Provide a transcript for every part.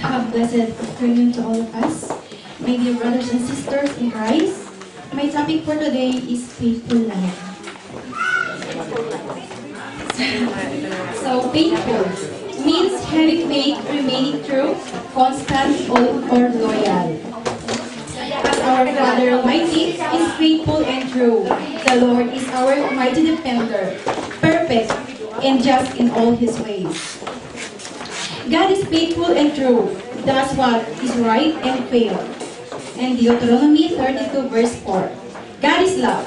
Have blessed afternoon to all of us. My dear brothers and sisters in Christ, my topic for today is faithful love. So, faithful means having faith, remaining true, constant, or loyal. As our Father Almighty is faithful and true, the Lord is our mighty defender, perfect and just in all His ways. God is faithful and true, does what is right and fair. And Deuteronomy 32 verse 4. God is love.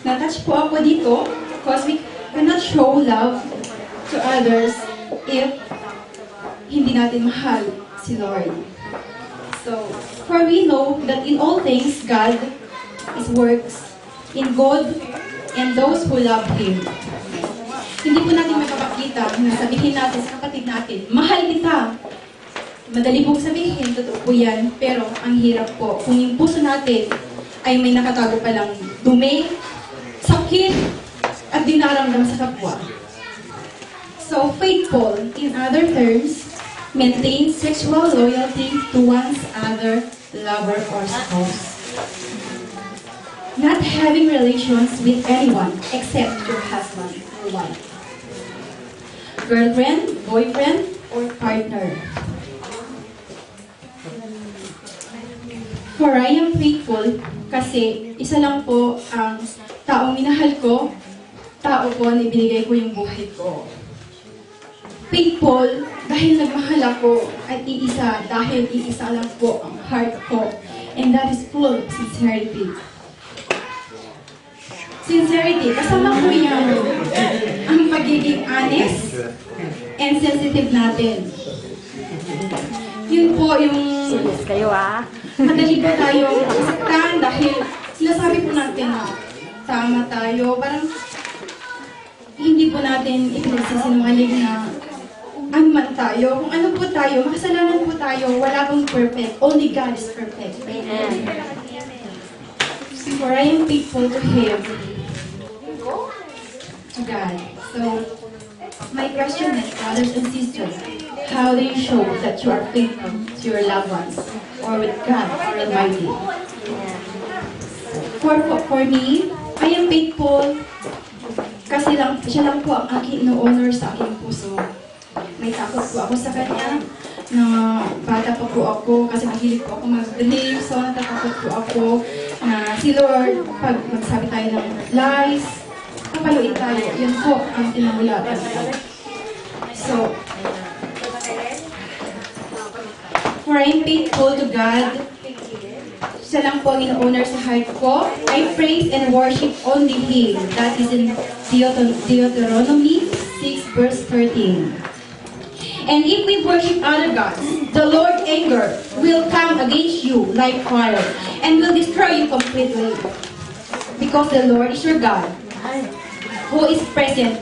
Natouch po ako dito because we cannot show love to others if hindi natin mahal si Lord. So, for we know that in all things, God is works in good and those who love Him. Hindi po natin mapapakita na sabihin natin sa kapatid natin, mahal kita. Madali pong sabihin, totoo po yan, pero ang hirap po kung yung puso natin ay may nakatago palang dumi, sakit, at dinaramdam sa kapwa. So, faithful, in other terms, maintains sexual loyalty to one's other lover or spouse. Not having relations with anyone except your husband or wife, girlfriend, boyfriend, or partner. For I am faithful kasi isa lang po ang taong minahal ko, tao ko na ibinigay ko yung buhay ko. Faithful dahil nagmahal ako at iisa dahil iisa lang po ang heart ko, and that is full of sincerity. Sincerity, kasama ko yan ang pagiging honest and sensitive natin. Yun po yung madali po tayong saktan dahil sinasabi po natin na tama tayo. Parang hindi po natin ipinagsisinungaling na ano man tayo. Kung ano po tayo, makasalanan po tayo, wala pong perfect. Only God is perfect. Amen. For I am faithful to Him, to God. So, my question is, brothers and sisters, how do you show that you are faithful to your loved ones or with God Almighty? For me, I am faithful kasi siya lang po ang aking no-honor sa aking puso. May takot po ako sa Kanya na bata pa po ako kasi mahilig po ako mag-believe. So, natatakot po ako na si Lord, pag magsabi tayo ng lies, papaluin tayo. Yun po ang tinamulatan. So, for I am faithful to God, siya lang po ang ino-honor sa heart ko. I praise and worship only Him. That is in Deuteronomy 6 verse 13. And if we worship other gods, the Lord's anger will come against you like fire and will destroy you completely. Because the Lord is your God, who is present.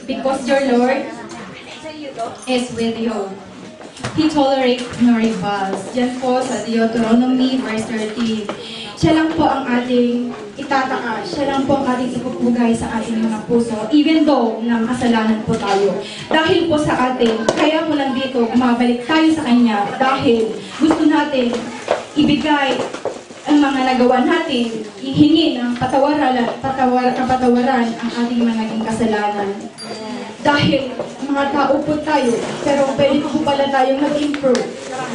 Because your Lord is with you. He tolerates no rivals. Diyan po sa Deuteronomy verse 13. Siya lang po ang ating itataas. Siya lang po ang ating ipupugay sa ating mga puso. Even though na kasalanan po tayo. Dahil po sa atin, kaya po lang dito, bumabalik tayo sa Kanya. Dahil gusto natin ibigay ang mga nagawa natin, ihingi ng kapatawaran ang ating mga naging kasalanan. Dahil mga tao po tayo, pero pwede po pala tayong mag-improve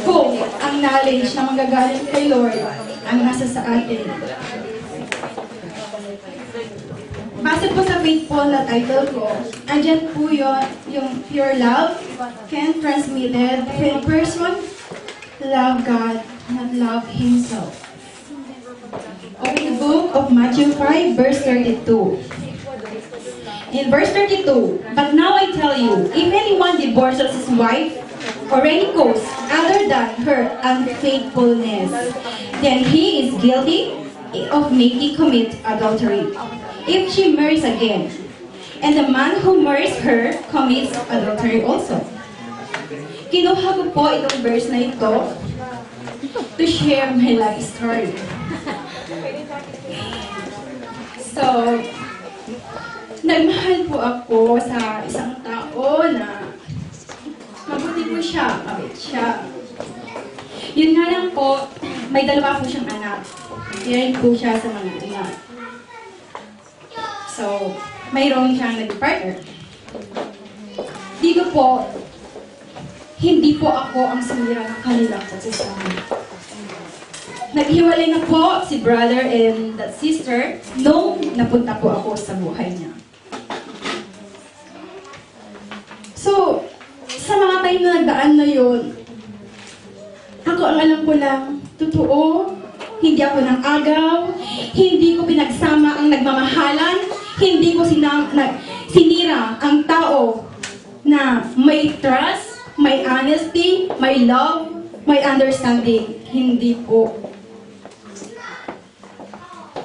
kung ang knowledge na manggagaling kay Lord ang nasa sa atin. Base po sa faithful na title ko, andyan po yung pure love can transmitted when a person love God, not love himself. Open the book of Matthew 5, verse 32. In verse 32, but now I tell you, if anyone divorces his wife or any cause other than her unfaithfulness, then he is guilty of making commit adultery. If she marries again, and the man who marries her commits adultery also. Kinuha ko po itong verse na ito to share my life story. So, nagmahal po ako sa isang tao na mabuti po siya, mabait siya. Yun nga lang po, may dalawa po siyang anak. Yan po siya sa mga anak. So, mayroon siyang naging partner. Dito po, hindi po ako ang sumira ng kanilang pagsasama. Naghiwalay na po si brother and that sister nung napunta po ako sa buhay niya. So, sa mga time na nagdaan na yun, ako ang alam ko lang, totoo, hindi ako nang agaw, hindi ko pinagsama ang nagmamahalan, hindi ko sinira ang tao na may trust, may honesty, may love, may understanding. Hindi po.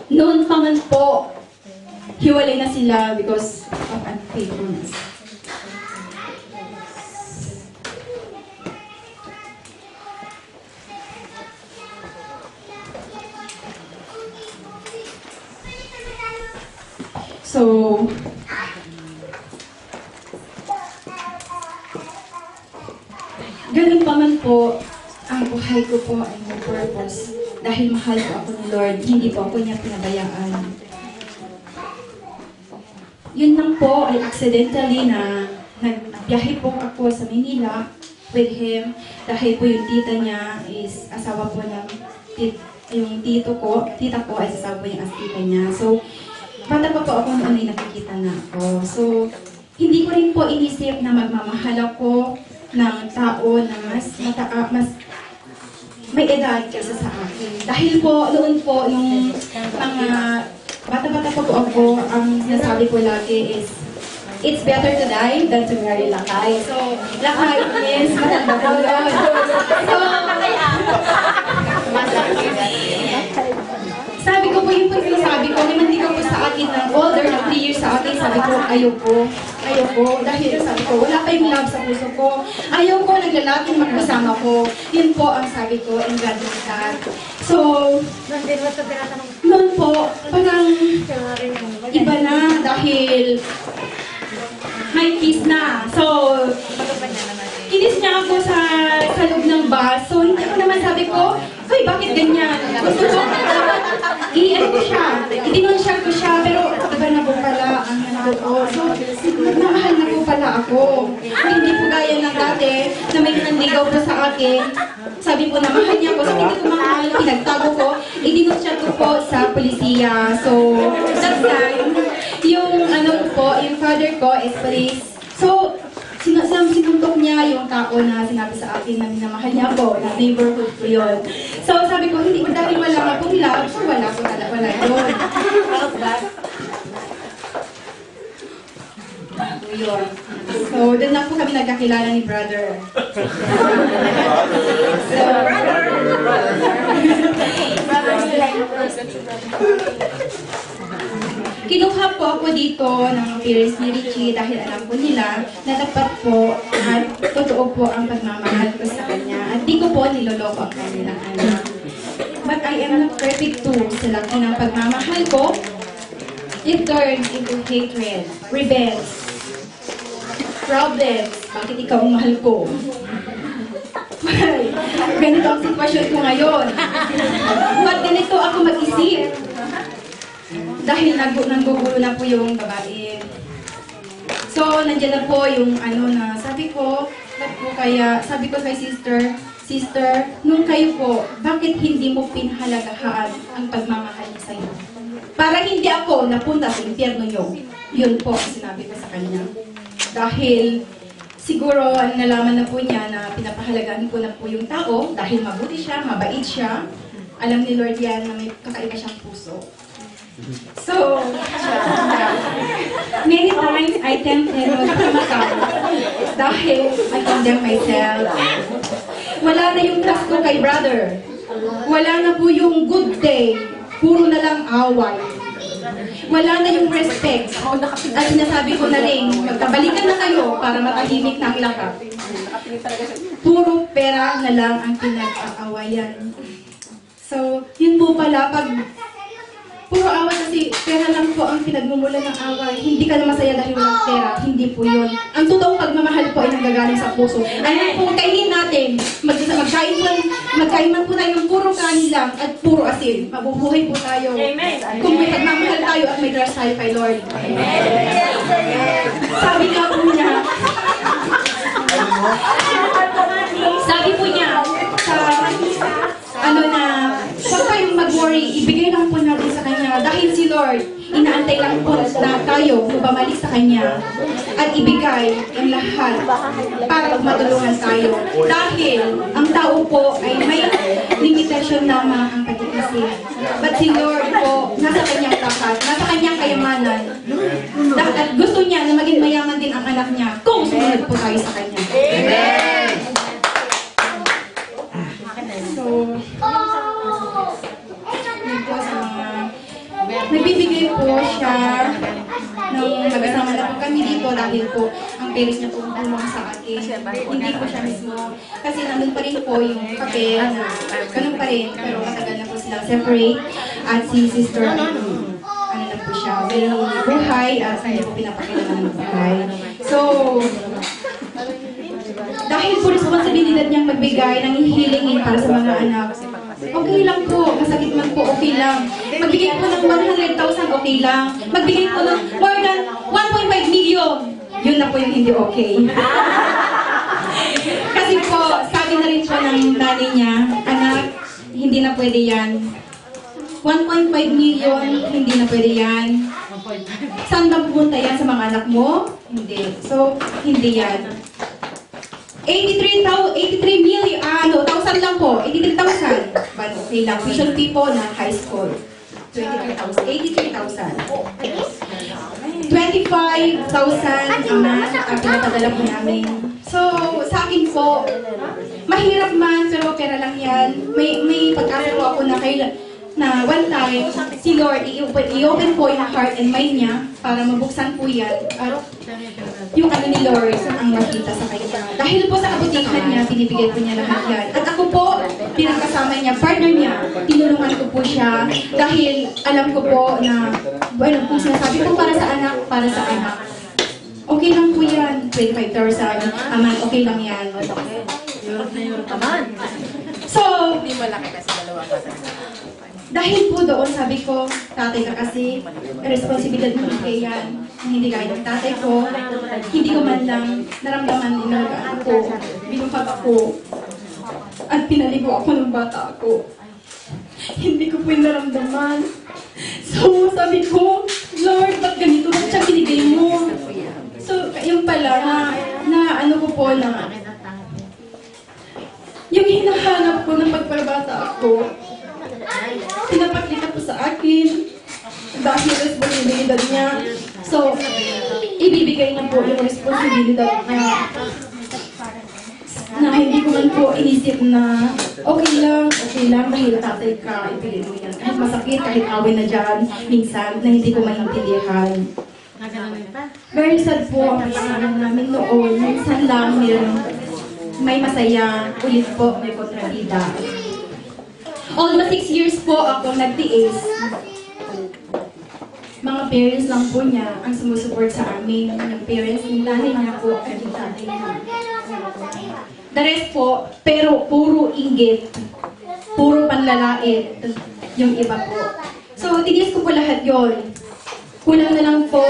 Noon pa man po, hiwalay na sila because of unfaithfulness. So, ganun pa man po, ang buhay ko po ay may purpose. Dahil mahal po ako ni Lord, hindi po ako niya pinabayaan. Yun lang po ay accidentally na nagbiyahe po ako sa Manila with him dahil po yung tita niya is asawa po ng yung tita ko ay asawa po yung tita niya. So, bata pa po ako noon ay nakikita na ako. So, hindi ko rin po inisip na magmamahal ako ng tao na mas may edad kaysa sa akin. Dahil po, noon po, nung mga bata-bata po ako, ang sinasabi ko lagi is, it's better to die than to marry lakay. So, lakay is matanda po yun. So, sabi ko po, yung po sinasabi ko, may mantika po sa akin ng older na 3 years sa akin, sabi ko, ayoko. Dahil sabi ko, wala pa yung love sa puso ko. Ayoko, naglalaking magkasama ko. Yun po ang sabi ko, and God is that. So, noon po, parang iba na dahil may kiss na. So, kinis niya ako sa loob ng bus. So, hindi ako naman sabi ko, uy, bakit ganyan? Gusto ko, i-ano ko siya, i-denunshag ko siya, pero iba na po pala ang nanalo ko. So, namahal na po pala ako. Hindi po gaya ng dati na may nanligaw po sa akin. Sabi po na mahal niya ako. So, hindi ko mahal, pinagtago ko, i-denunshag ko po sa polisiya. So, that time, yung yung father ko is police. So, sinuntok niya yung tao na sinabi sa akin na minamahal niya ako, na neighborhood ko yun. So, sabi ko, hindi ko dahil wala nga pong love, so wala yun. Yun. So, doon na po kami nagkakilala ni brother. Kinuha po ako dito ng parents ni Richie dahil alam ko nila na dapat po at totoo po ang pagmamahal ko sa kanya at di ko po niloloko ang kanilang anak. But I am not perfect too. Sa laki ng pagmamahal ko, it turns into hatred, revenge, problems. Bakit ikaw ang mahal ko? Ganito ang sitwasyon ko ngayon. Ba't ganito ako mag-isip? Dahil nanggugulo na po yung babae. So, nandiyan na po yung na sabi ko kay sister, nung kayo po, bakit hindi mo pinhalagahan ang pagmamahal niya sa'yo? Para hindi ako napunta sa impyerno niyo. Yun po ang sinabi ko sa kanya. Dahil siguro nalaman na po niya na pinapahalagahan ko na po yung tao dahil mabuti siya, mabait siya. Alam ni Lord yan na may kakaiba siyang puso. So, many times I tempted magpamataw dahil I condemn myself. Wala na yung trust ko kay brother. Wala na po yung good day. Puro na lang away. Wala na yung respect. At sinasabi ko na rin, magkabalikan na kayo para matahimik na ang lahat. Puro pera na lang ang pinag-aawayan. So, yun po pala, pag puro away kasi pera lang po ang pinagmumulan ng away. Hindi ka na masaya dahil walang pera. Hindi po yun. Ang totoong pagmamahal po ay nanggagaling sa puso. Ano po kainin natin? Magkain man po tayo ng puro kanin lang at puro asin. Mabubuhay po tayo. Amen. Kung may pagmamahal tayo at may trust tayo kay Lord. Sabi nga po niya, huwag kayong mag-worry, ibigay lang po natin sa Kanya. Dahil si Lord, inaantay lang po na tayo bumalik sa Kanya at ibigay ang lahat para matulungan tayo. Dahil ang tao po ay may limitasyon lamang ang pag-iisip. But si Lord po, nasa Kanyang lahat, nasa Kanyang kayamanan. At gusto niya na maging mayaman din ang anak niya kung sumunod po tayo sa Kanya. Amen! So, nagbibigay po siya nung mag-asama na po kami dito dahil po ang parents niya po tulong sa akin. Hindi po siya mismo. Kasi nandun pa rin po yung kape na ganun pa rin. Pero matagal na po silang separate. At si sister, ano na po siya, well, buhay at hindi po pinapakailangan ng buhay. So, dahil po responsibilidad niyang magbigay ng hilingin para sa mga anak, okay lang po, masakit man po, okay lang. Magbigay po ng 100,000, okay lang. Magbigay po ng more than 1.5 million. Yun na po yung hindi okay. Kasi po, sabi na rin po ng nanay niya, anak, hindi na pwede yan. 1.5 million, hindi na pwede yan. Saan ba pupunta yan? Sa mga anak mo? Hindi. So, hindi yan. 83 million, 1,000 lang po, 83,000. But okay lang, vision people na high school. 83,000. 25,000 ang pinapadala po namin. So, sa akin po, mahirap man, pero pera lang yan. May pag-asa po ako na one time, si Lord, i-open po yung heart and mind niya para mabuksan po yan. At yung ano ni Lord ang makita sa kanya. Dahil po sa kabutihan niya, binibigay po niya lahat yan. At ako po, pinagkasama niya, partner niya, tinulungan ko po siya dahil alam ko po na, bueno, kung sinasabi ko para sa anak, para sa anak. Okay lang po yan. 25,000 aman, okay lang yan. So, Hindi malaki kasi dalawa ka. dahil po doon, sabi ko, tatay ka kasi, responsibilidad mo kay yan. Hindi kaya ng tatay ko, hindi ko man lang naramdaman inalagaan ako, binukag ako, at pinaligo ako ng bata ako. Hindi ko po yung naramdaman. So, sabi ko, Lord, ba't ganito? Ba't siya binigay mo? So, yung pala, na ano ko po na, yung hinahanap ko ng pagpabata ako, pinapakita po sa akin dahil responsibilidad niya. So, ibibigay niya po yung responsibilidad niya na hindi ko man po inisip na okay lang dahil tatay ka, ibigay mo yan. Kahit masakit, kahit away na dyan, minsan na hindi ko maintindihan. Very sad po ang pagsama namin noon. Minsan lang may masaya, ulit po may kontrabida. Almost 6 years po ako nagtiis. Mga parents lang po niya ang sumusupport sa amin. Yung parents, yung nanay niya po at yung tatay niya. The rest po, pero puro inggit. Puro panlalait. Yung iba po. So, tinis ko po lahat yon. Kulang na lang po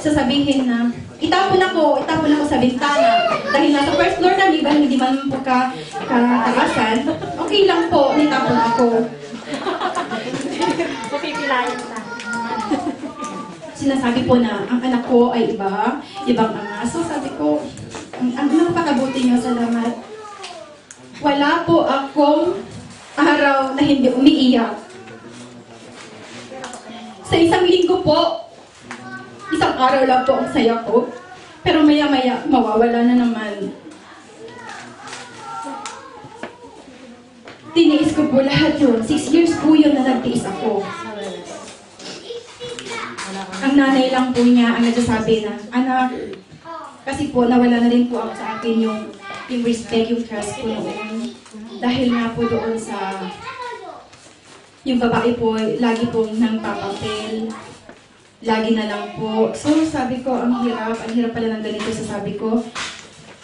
sasabihin na itapon ako sa bintana. Dahil nasa first floor kami, hindi man po kataasan. Okay lang po, nitapon ako. Mapipilayan ka. Sinasabi po na ang anak ko ay ibang ama. So sabi ko, ang napakabuti niyo, salamat. Wala po akong araw na hindi umiiyak. Sa isang linggo po, isang araw lang po ang saya ko. Pero maya-maya, mawawala na naman. Tiniis ko po lahat yun. 6 years po yun na nagtiis ako. Ang nanay lang po niya ang nagsasabi na, anak, kasi po nawala na rin po ako sa akin yung respect, yung trust ko noon. Dahil nga po doon sa Yung babae po, lagi pong nang papapel. Lagi na lang po. So sabi ko, ang hirap pala ng ganito. So sabi ko,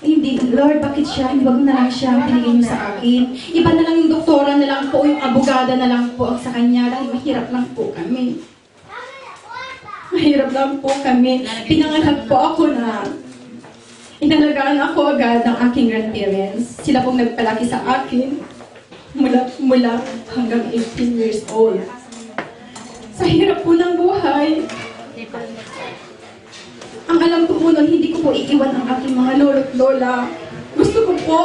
hindi, Lord, bakit siya? Huwag na lang siya ang pinigay niyo sa akin. Iba na lang yung doktora na lang po, yung abogada na lang po ang sa kanya. Dahil mahirap lang po kami. Mahirap lang po kami. Pinanganak po ako na inalagaan ako agad ng aking grandparents. Sila pong nagpalaki sa akin mula hanggang 18 years old. Sa hirap po ng buhay, ang alam ko po noon, hindi ko po iiwan ang aking mga lolo't lola. Gusto ko po,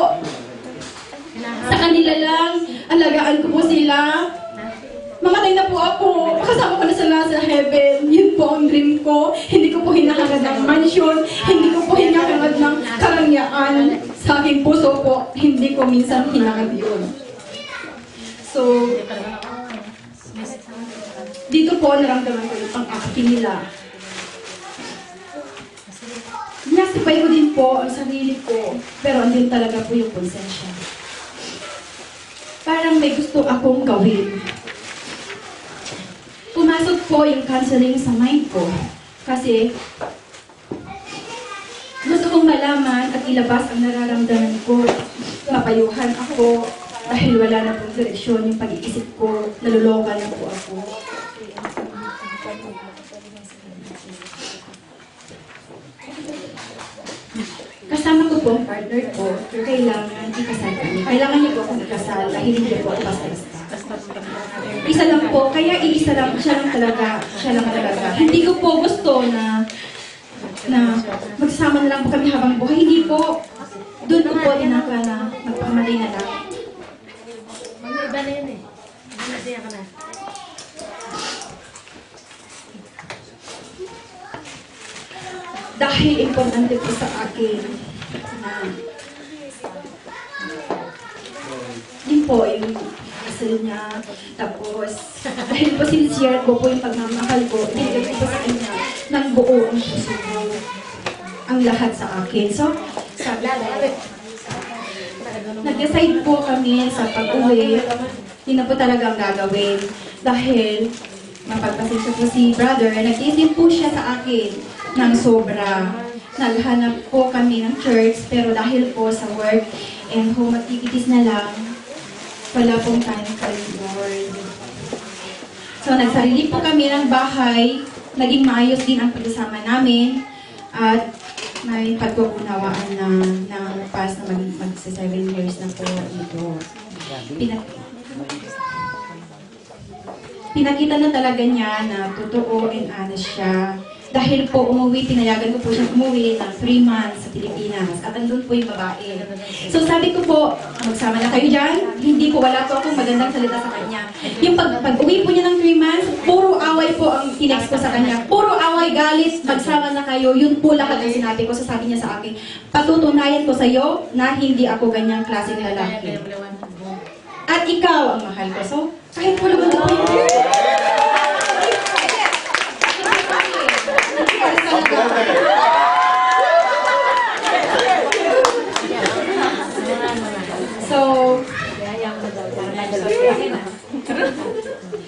sa kanila lang, alagaan ko po sila. Mamatay na po ako, kasama ko na sila sa heaven. Yun po ang dream ko. Hindi ko po hinahangad ng mansion, hindi ko po hinahangad ng karangyaan. Sa aking puso po, hindi ko minsan hinahangad yun. So, dito po naramdaman ko yung pang-aki nila. Nasipay ko din po ang sarili ko, pero andun talaga po yung konsensya. Parang may gusto akong gawin. Pumasok po yung counseling sa mind ko kasi gusto kong malaman at ilabas ang nararamdaman ko. Mapayuhan ako dahil wala na pong direksyon yung pag-iisip ko. Naluloka na po ako. Kasama ko po ang partner ko, kailangan ikasal kami. Kailangan niyo po akong ikasal dahil hindi po ako basta-basta. Isa lang po, kaya iisa lang, siya lang talaga. Hindi ko po gusto na magsasama na lang po kami habang buhay. Hindi po. Doon ko po tinaka na magpamalay na lang. Mag-iba na yun eh. Nasiya ka na. Dahil importante po sa akin na yun po yung kasal niya. Tapos, dahil po sincere ko po yung pagmamahal ko, ibigay ko po sa kanya ng buo ang puso ko, ang lahat sa akin. So, sabi ko, nag-decide po kami sa pag-uwi, yun na po talaga ang gagawin. Dahil, mapagpasensya po si brother, nag-isip po siya sa akin ng sobra. Naghanap po kami ng church, pero dahil po sa work and home activities na lang, wala pong time kay Lord. So, nagsarili po kami ng bahay, naging maayos din ang pagsasama namin, at may pagkukunawaan na past na magsa 7 years na po dito. Pinakita na talaga niya na totoo and honest siya. Dahil po pinayagan ko po siya umuwi ng 3 months sa Pilipinas. At andun po yung babae. So sabi ko po, magsama na kayo dyan. Hindi po, wala po akong magandang salita sa kanya. Yung pag-uwi po niya ng 3 months, puro away po ang tinext ko sa kanya. Puro away, galit, magsama na kayo. Yun po lahat ang sinabi ko. So sabi niya sa akin, patutunayan ko sa iyo na hindi ako ganyang klaseng lalaki. At ikaw ang mahal ko. So, kahit po naman ako yung So,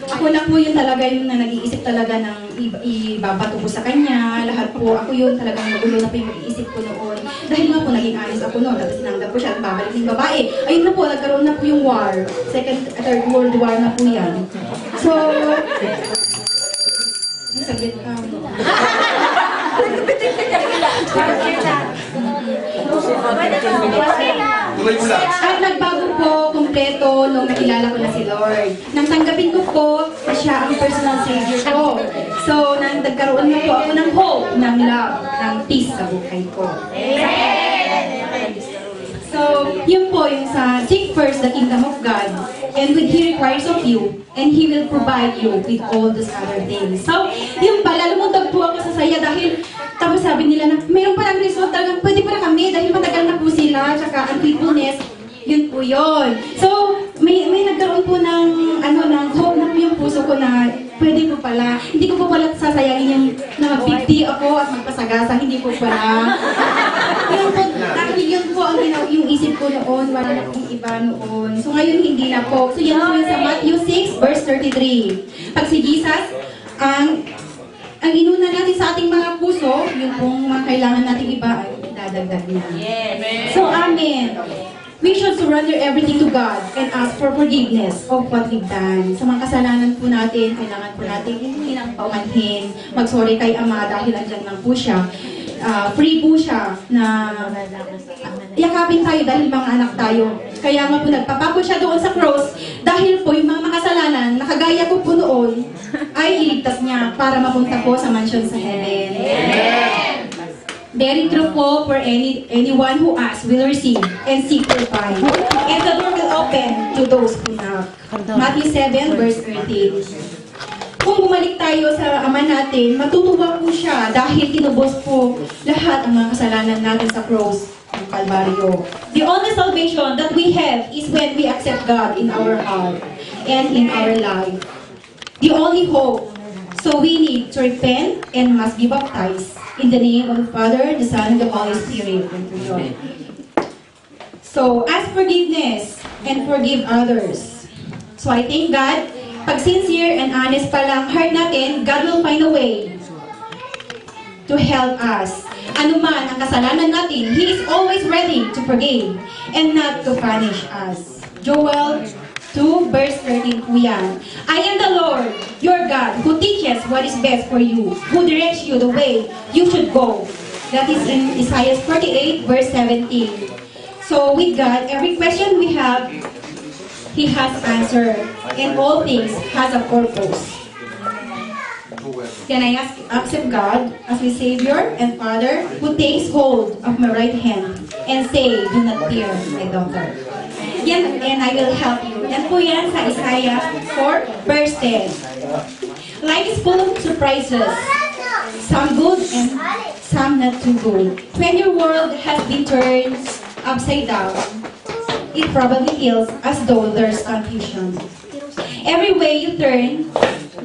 ako na po yun talaga yung na nag-iisip talaga ng ibabato ko sa kanya. Lahat po, ako yun talagang nagulo na po yung mag-iisip ko noon. Dahil nga po, naging honest ako noon. Tapos sinanggap ko siya at babalik ng babae. Ayun na po, nagkaroon na po yung war. Third World War na po yan. So, saglit ka. At nagbago po kumpleto nung nakilala ko na si Lord. Nang tanggapin ko po na siya ang personal savior ko. So, nagkaroon na po ako ng hope, ng love, ng peace sa buhay ko. So, yun po yung sa seek first the kingdom of God and what He requires of you and He will provide you with all those other things. So, yun pala, lumutag po ako sa saya dahil tapos sabi nila na mayroon pa lang result talagang pwede pa na kami dahil matagal na po sila tsaka ang faithfulness, yun po yun. So, may nagkaroon po ng hope na po yung puso ko na pwede po pala. Hindi ko po pala sasayangin yung na mag-big D ako at magpasagasa. Hindi po pala. Yun po, actually, yun po ang yung isip ko noon, wala na pong iba noon. So ngayon, hindi na po. So yan po yun sa Matthew 6, verse 33. Pag si Jesus, ang inuna natin sa ating mga puso, yung pong mga kailangan nating iba ay dadagdag niya. Yes. So, amen. We should surrender everything to God and ask for forgiveness of what we've done. Sa mga kasalanan po natin, kailangan po natin hindi lang paumanhin, mag-sorry kay Ama dahil andyan lang po siya. Free po siya na yakapin tayo dahil mga anak tayo. Kaya nga po nagpapako siya doon sa cross dahil po yung mga makasalanan na kagaya ko po noon ay iligtas niya para mapunta po sa mansion sa heaven. Amen. Very true po for anyone who asks will receive and seek will find. And the door will open to those who knock. Matthew 7 verse 13. Kung bumalik tayo sa Ama natin, matutuwa po siya dahil tinubos po lahat ang mga kasalanan natin sa cross ng Kalbaryo. The only salvation that we have is when we accept God in our heart and in our life. The only hope. So we need to repent and must be baptized in the name of the Father, the Son, and the Holy Spirit. So ask forgiveness and forgive others. So I thank God. Pag sincere and honest pa lang heart natin, God will find a way to help us. Ano man ang kasalanan natin, He is always ready to forgive and not to punish us. Joel 2 verse 13 po yan. I am the Lord, your God, who teaches what is best for you, who directs you the way you should go. That is in Isaiah 48 verse 17. So with God, every question we have, He has answered, and all things has a purpose. Can I accept God as my Savior and Father, who takes hold of my right hand and say, do not fear, my daughter. Yan, and I will help you. Yan po yan sa Isaiah 4 verse 10. Life is full of surprises, some good and some not too good. When your world has been turned upside down, it probably feels as though there's confusion. Every way you turn,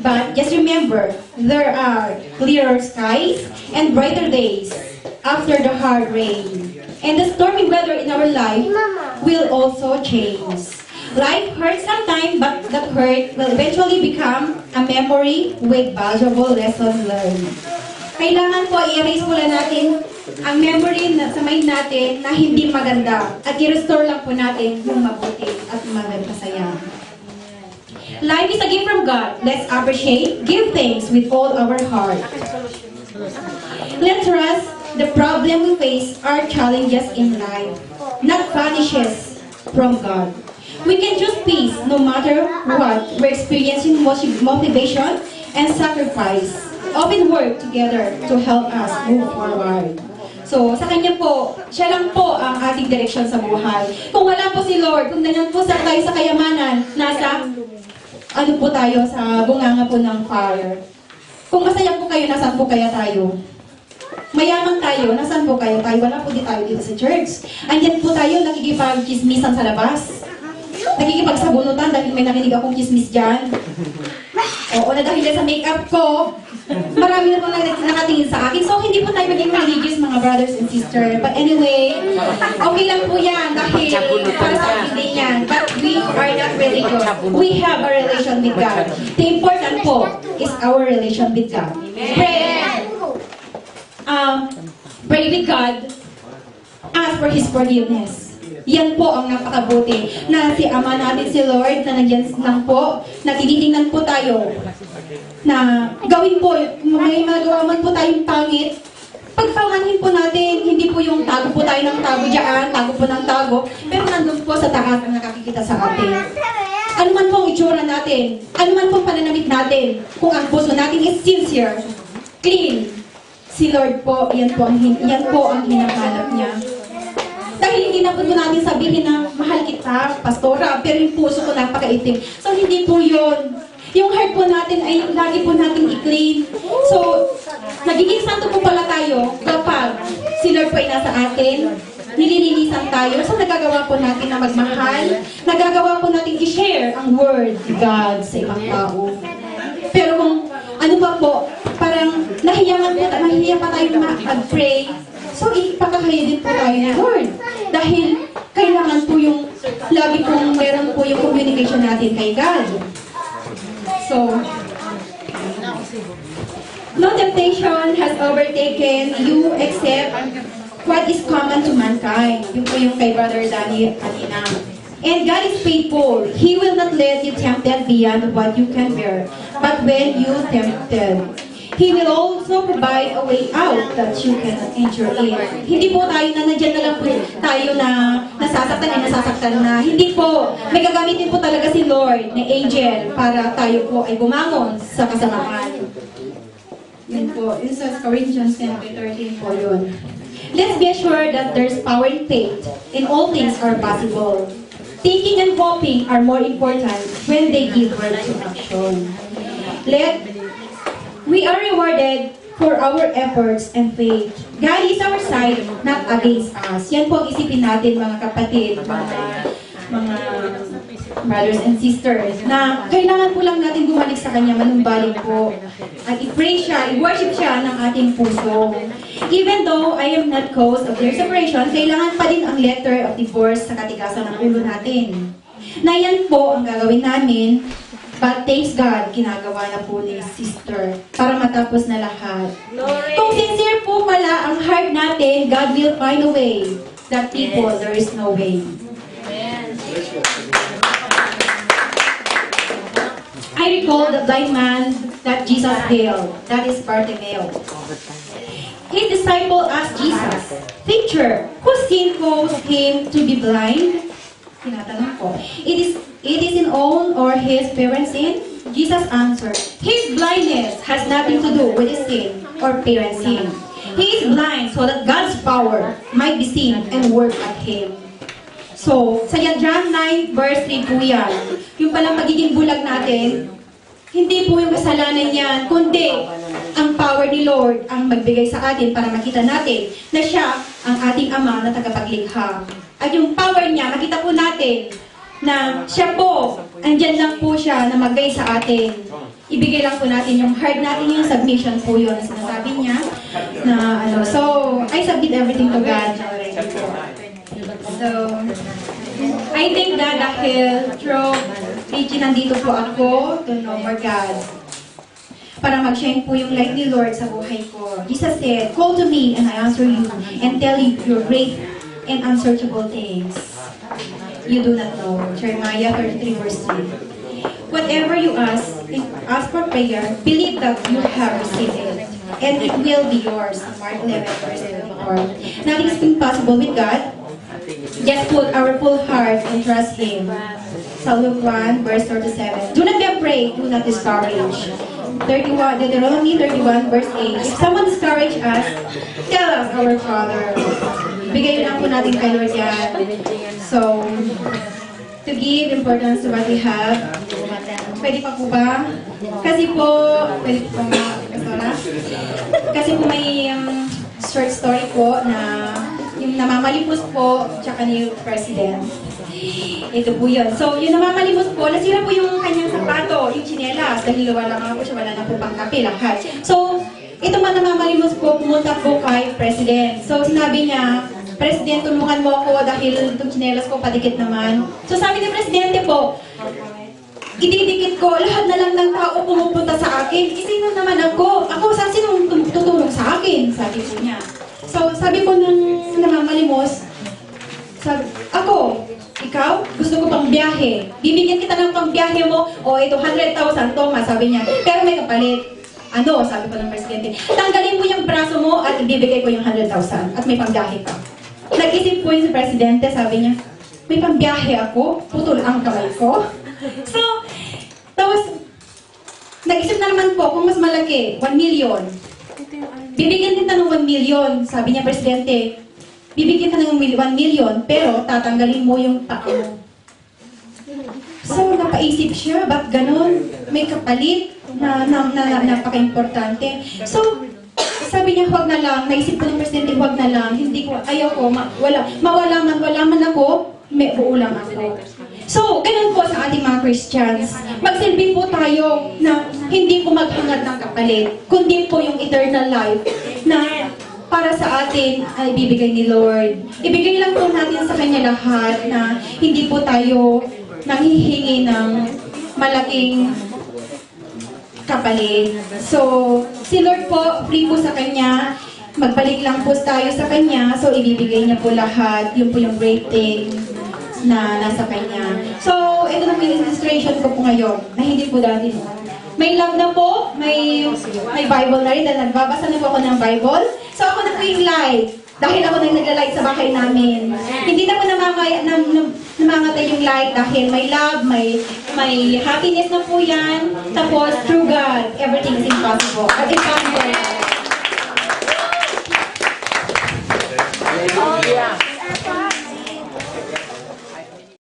but just remember, there are clearer skies and brighter days after the hard rain. And the stormy weather in our life will also change. Life hurts sometimes, but that hurt will eventually become a memory with valuable lessons learned. Kailangan po i-erase mula natin ang memory na sa mind natin na hindi maganda at i-restore lang po natin yung mabuti at maganda saya. Life is a gift from God. Let's appreciate, give thanks with all our heart. Let's trust the problem we face are challenges in life, not vanishes from God. We can choose peace no matter what. We're experiencing motivation and sacrifice. Often work together to help us move forward. So, sa Kanya po, siya lang po ang ating direksyon sa buhay. Kung wala po si Lord, kung nanyan po sa tayo sa kayamanan, nasa, ano po tayo, sa bunganga po ng fire. Kung masaya po kayo, nasaan po kaya tayo? Mayaman tayo, nasaan po kayo tayo? Wala po di tayo dito sa church. Andyan po tayo, nakikipag-chismisan sa labas. Nakikipagsabunutan dahil may narinig akong chismis dyan. Oo, na dahil sa makeup ko, marami na pong nakatingin sa akin. So, hindi po tayo maging religious, mga brothers and sisters. But anyway, okay lang po yan dahil para sa akin din yan. But we are not religious. We have a relation with God. The important po is our relation with God. Pray with God. Ask for His forgiveness. Yan po ang napakabuti na si Ama natin, si Lord, na nandiyan lang po, na tinitingnan po tayo na gawin po, may magawa man po tayong pangit, pagpanganin po natin, hindi po yung tago po tayo ng tago dyan, tago po ng tago, pero nandun po sa taas ang nakakikita sa atin. Ano man po ang itsura natin, ano man po ang pananamit natin, kung ang puso natin is sincere, clean, si Lord po, yan po ang hinahanap niya. Dahil hindi na po natin sabihin na mahal kita, pastora, pero yung puso ko napakaitim. So hindi po yun. Yung heart po natin ay lagi po natin i-clean. So, nagiging santo po pala tayo kapag si Lord po ay nasa atin, nililinisan tayo. So, nagagawa po natin na magmahal, nagagawa po natin i-share ang word of God sa ibang tao. Pero kung ano pa po, parang nahiya pa tayo mag-pray, so ipakakahiya pray din po tayo ni Lord. Dahil kailangan po yung, lagi pong meron po yung communication natin kay God. So, no temptation has overtaken you except what is common to mankind. Yung po yung kay Brother Danny kanina. And God is faithful. He will not let you tempted beyond what you can bear. But when you tempted, He will also provide a way out that you can endure it. Hindi po tayo na nandiyan na lang po tayo na nasasaktan na. Hindi po. May gagamitin po talaga si Lord na angel para tayo po ay bumangon sa kasamaan. Yun po. Yun sa Corinthians 10:13 po yun. Let's be assured that there's power in faith and all things are possible. Thinking and hoping are more important when they give birth to action. We are rewarded for our efforts and faith. God is our side, not against us. Yan po ang isipin natin mga kapatid, mga brothers and sisters, na kailangan po lang natin bumalik sa Kanya, manumbalik po. At i-pray siya, i-worship siya ng ating puso. Even though I am not cause of their separation, kailangan pa din ang letter of divorce sa katigasan ng ulo natin. Na yan po ang gagawin namin, but thanks God, ginagawa na po ni sister para matapos na lahat. Kung sincere po pala ang heart natin, God will find a way. That people, there is no way. I recall the blind man that Jesus healed. That is Bartimaeus. His disciple asked Jesus, "Teacher, whose sin caused him to be blind?" Tinatanong ko, it is in own or his parents' sin? Jesus answered, his blindness has nothing to do with his sin or parents' sin. He is blind so that God's power might be seen and work at him. So, sa John 9 verse 3 po yan, yung palang magiging bulag natin, hindi po yung kasalanan yan, kundi ang power ni Lord ang magbigay sa atin para makita natin na siya ang ating Ama na tagapaglikha. At yung power niya, makita po natin na siya po, andyan lang po siya na magbigay sa atin. Ibigay lang po natin yung heart natin, yung submission po yun. Sinasabi niya na so, I submit everything to God. So, I think that dahil through preaching nandito po ako to know more God. Para mag-shine po yung light ni Lord sa buhay ko. Jesus said, "Call to me and I answer you and tell you your great and unsearchable things you do not know." Jeremiah 33 verse 3. Whatever you ask for prayer, believe that you have received it, and it will be yours. Mark 11 verse 24. Nothing is impossible with God. Just put our full heart and trust Him. Psalm 1 verse 37. Do not be afraid, do not discourage. Deuteronomy 31 verse 8. If someone discourage us, tell us our Father. Bigay lang po natin kay Lord yan. So, to give importance to what we have. Pwede pa po ba? Kasi po, pwede po ba, Pastora? Kasi po may short story po na yung namamalimos po, tsaka ni President. Ito po yun. So, yung namamalimos po, nasira po yung kanyang sapato, yung tsinelas, dahil wala nga po siya, wala na po pangkape lahat. So, ito man namamalimos po, pumunta po kay President. So, sinabi niya, President, tulungan mo ako dahil itong tsinelas ko padikit naman. So, sabi ni Presidente po, ididikit ko, lahat na lang ng tao pumupunta sa akin. Sino naman ako? Ako, sino tutulong sa akin? Sabi po niya. So, sabi ko nung namamalimos, sabi, ako, ikaw, gusto ko pang biyahe. Bibigyan kita ng pang biyahe mo, o ito, 100,000, Thomas, sabi niya. Pero may kapalit. Ano, sabi ko ng Presidente, tanggalin mo yung braso mo at ibibigay ko yung 100,000 at may pang biyahe ka. Nag-isip po yung Presidente, sabi niya, may pang biyahe ako, putol ang kamay ko. So, tapos, nag-isip na naman po kung mas malaki, 1 million. Bibigyan kita ng 1 million, sabi niya, Presidente. Bibigyan ka ng 1 million, pero tatanggalin mo yung paa mo. So, napaisip siya, ba't ganon? May kapalit na napaka-importante. So, sabi niya, huwag na lang. Naisip ko ng Presidente, huwag na lang. Hindi ko, ayaw ko, wala man ako, may buo lang ako. So, ganun po sa ating mga Christians. Magsilbi po tayo na hindi po maghangad ng kapalit, kundi po yung eternal life na para sa atin ay bibigay ni Lord. Ibigay lang po natin sa Kanya lahat na hindi po tayo nanghihingi ng malaking kapalit. So, si Lord po, free po sa Kanya. Magbalik lang po tayo sa Kanya. So, ibibigay niya po lahat. Yun po yung rating na nasa Kanya. So, ito na po yung illustration ko po ngayon, na hindi po dati. May love na po, may Bible na rin, dahil nagbabasa na po ako ng Bible. So, ako na po yung light. Dahil ako na nagla-light sa bahay namin. Hindi na po namamatay yung light dahil may love, may happiness na po yan. Tapos, through God, everything is impossible. At impossible. Yeah.